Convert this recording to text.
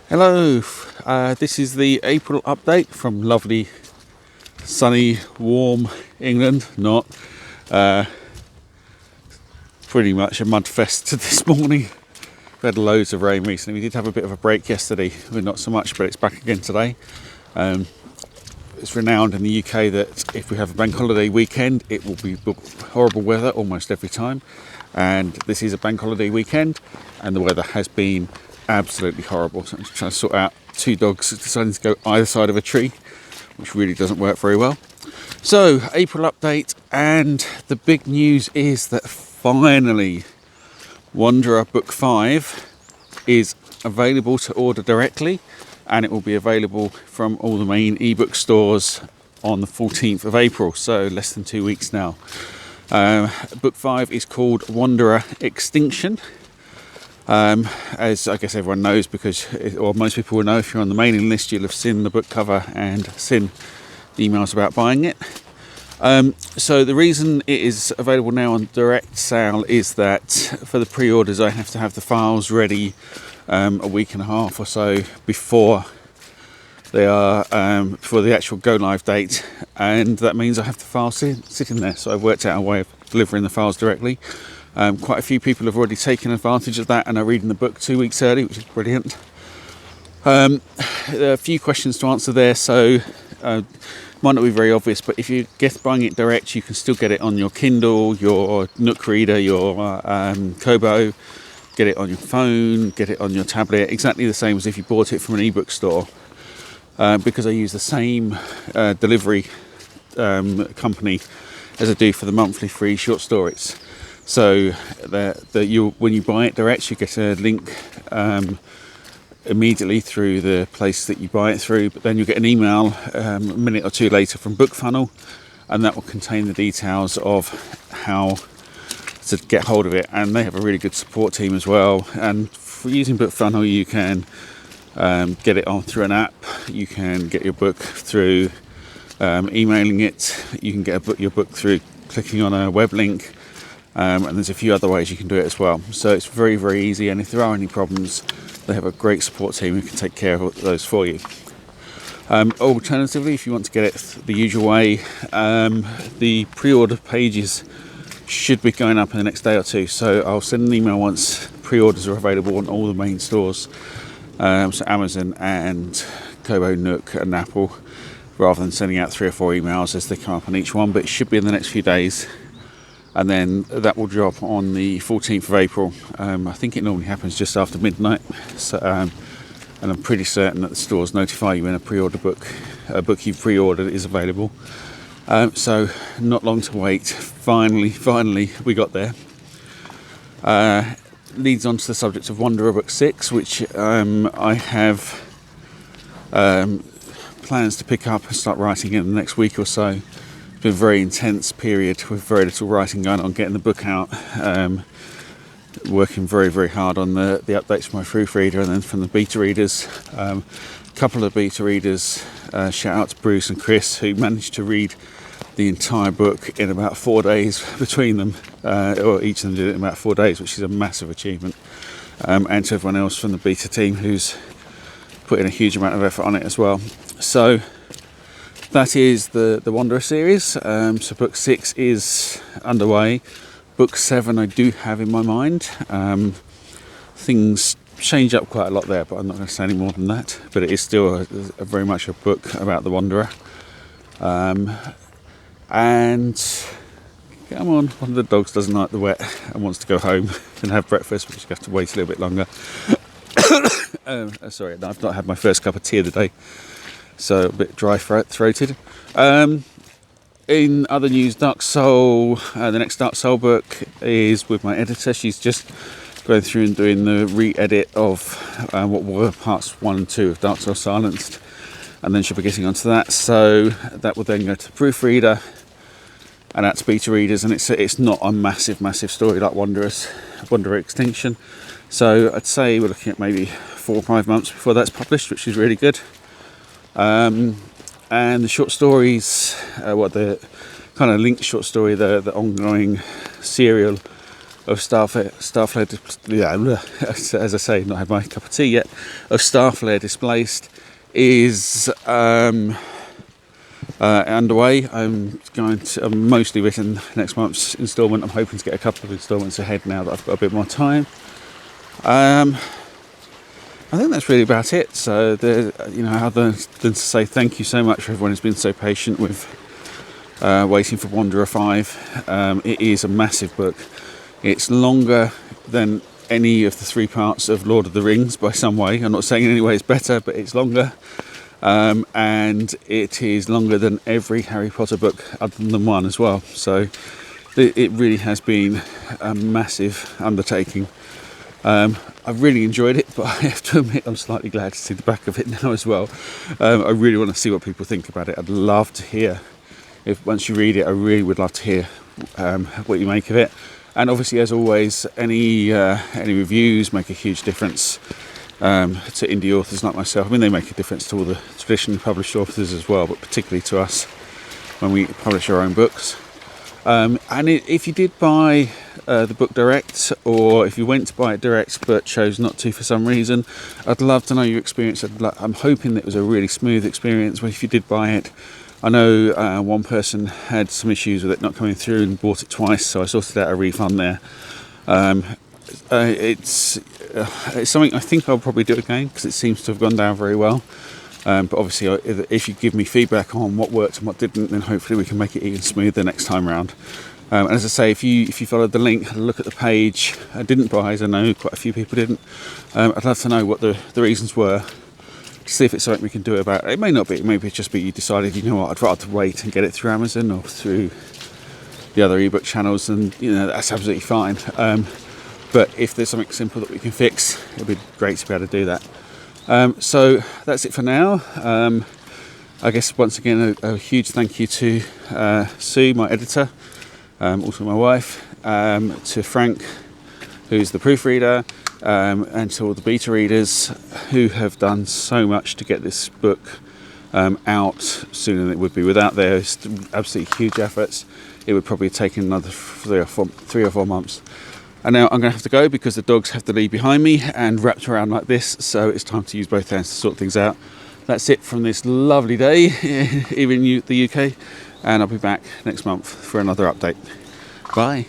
Hello, this is the April update from lovely, sunny, warm England. Not pretty much a mudfest this morning. We had loads of rain recently. We did have a bit of a break yesterday, well, not so much, but it's back again today. It's renowned in the UK that if we have a bank holiday weekend, it will be horrible weather almost every time. And this is a bank holiday weekend, and the weather has been absolutely horrible. So I'm just trying to sort out two dogs deciding to go either side of a tree, which really doesn't work very well. So, April update, and the big news is that finally Wanderer Book 5 is available to order directly, and it will be available from all the main ebook stores on the 14th of April, so less than 2 weeks now. Book 5 is called Wanderer Extinction. As I guess everyone knows, or most people will know, if you're on the mailing list, you'll have seen the book cover and seen the emails about buying it. So the reason it is available now on direct sale is that for the pre-orders I have to have the files ready a week and a half or so before they are for the actual go live date, and that means I have the files sitting there. So I've worked out a way of delivering the files directly. Quite a few people have already taken advantage of that and are reading the book 2 weeks early, which is brilliant. There are a few questions to answer there, so might not be very obvious, but if you get buying it direct, you can still get it on your Kindle, your Nook reader, your Kobo, get it on your phone, get it on your tablet, exactly the same as if you bought it from an ebook store. Because I use the same delivery company as I do for the monthly free short stories. So when you buy it direct, you get a link immediately through the place that you buy it through, but then you get an email a minute or two later from BookFunnel, and that will contain the details of how to get hold of it. And they have a really good support team as well. And for using BookFunnel, you can get it on through an app. You can get your book through emailing it. You can get your book through clicking on a web link. And there's a few other ways you can do it as well. So it's very, very easy, and if there are any problems, they have a great support team who can take care of those for you. Alternatively, if you want to get it the usual way, the pre-order pages should be going up in the next day or two. So I'll send an email once pre-orders are available on all the main stores, so Amazon and Kobo, Nook and Apple, rather than sending out 3 or 4 emails as they come up on each one. But it should be in the next few days. And then that will drop on the 14th of April. I think it normally happens just after midnight. So, and I'm pretty certain that the stores notify you when a book you've pre-ordered is available. So not long to wait. Finally, we got there. Leads on to the subject of Wanderer Book 6, which I have plans to pick up and start writing in the next week or so. It's been a very intense period with very little writing going on, getting the book out, working very, very hard on the updates from my proofreader and then from the beta readers. A couple of beta readers, shout out to Bruce and Chris, who managed to read the entire book in about 4 days between them, or each of them did it in about 4 days, which is a massive achievement. And to everyone else from the beta team who's put in a huge amount of effort on it as well. So that is the Wanderer series. So book 6 is underway. Book 7 I do have in my mind. Things change up quite a lot there, but I'm not going to say any more than that. But it is still a very much a book about the Wanderer. And come on, one of the dogs doesn't like the wet and wants to go home and have breakfast, which you have to wait a little bit longer. Sorry, I've not had my first cup of tea of the day, so a bit dry throated. In other news, Dark Soul, the next Dark Soul book is with my editor. She's just going through and doing the re-edit of what were parts 1 and 2 of Dark Soul Silenced, and then she'll be getting onto that. So that will then go to proofreader and that's beta readers, and it's not a massive story like Wanderer Extinction. So I'd say we're looking at maybe 4 or 5 months before that's published, which is really good. And the short stories, the kind of linked short story, the ongoing serial of staff-led, yeah, as I say, not had my cup of tea yet, of staff-led displaced is underway. I'm mostly written next month's instalment. I'm hoping to get a couple of instalments ahead now that I've got a bit more time. I think that's really about it. So, other than to say thank you so much for everyone who's been so patient with waiting for Wanderer 5. It is a massive book. It's longer than any of the 3 parts of Lord of the Rings by some way. I'm not saying in any way it's better, but it's longer. And it is longer than every Harry Potter book other than one as well. So it really has been a massive undertaking. I've really enjoyed it, but I have to admit I'm slightly glad to see the back of it now as well. I really want to see what people think about it. I'd love to hear, if once you read it, I really would love to hear what you make of it. And obviously, as always, any reviews make a huge difference to indie authors like myself. I mean, they make a difference to all the traditionally published authors as well, but particularly to us when we publish our own books. If you did buy the book direct, or if you went to buy it direct but chose not to for some reason, I'd love to know your experience. I'm hoping that it was a really smooth experience if you did buy it. I know one person had some issues with it not coming through and bought it twice, so I sorted out a refund there. It's something I think I'll probably do again because it seems to have gone down very well. But obviously, if you give me feedback on what worked and what didn't, then hopefully we can make it even smoother next time round. And as I say, if you followed the link, look at the page. I didn't buy, as I know quite a few people didn't. I'd love to know what the reasons were, to see if it's something we can do about it. It may not be. It may just be you decided, you know what, I'd rather wait and get it through Amazon or through the other ebook channels, and that's absolutely fine. But if there's something simple that we can fix, it'd be great to be able to do that. So that's it for now. I guess once again a huge thank you to Sue, my editor, also my wife, to Frank, who's the proofreader, and to all the beta readers who have done so much to get this book out sooner than it would be. Without their absolutely huge efforts, it would probably have taken another 3 or 4 months. And now I'm going to have to go because the dogs have to leave behind me and wrapped around like this, so it's time to use both hands to sort things out. That's it from this lovely day here in the UK, and I'll be back next month for another update. Bye.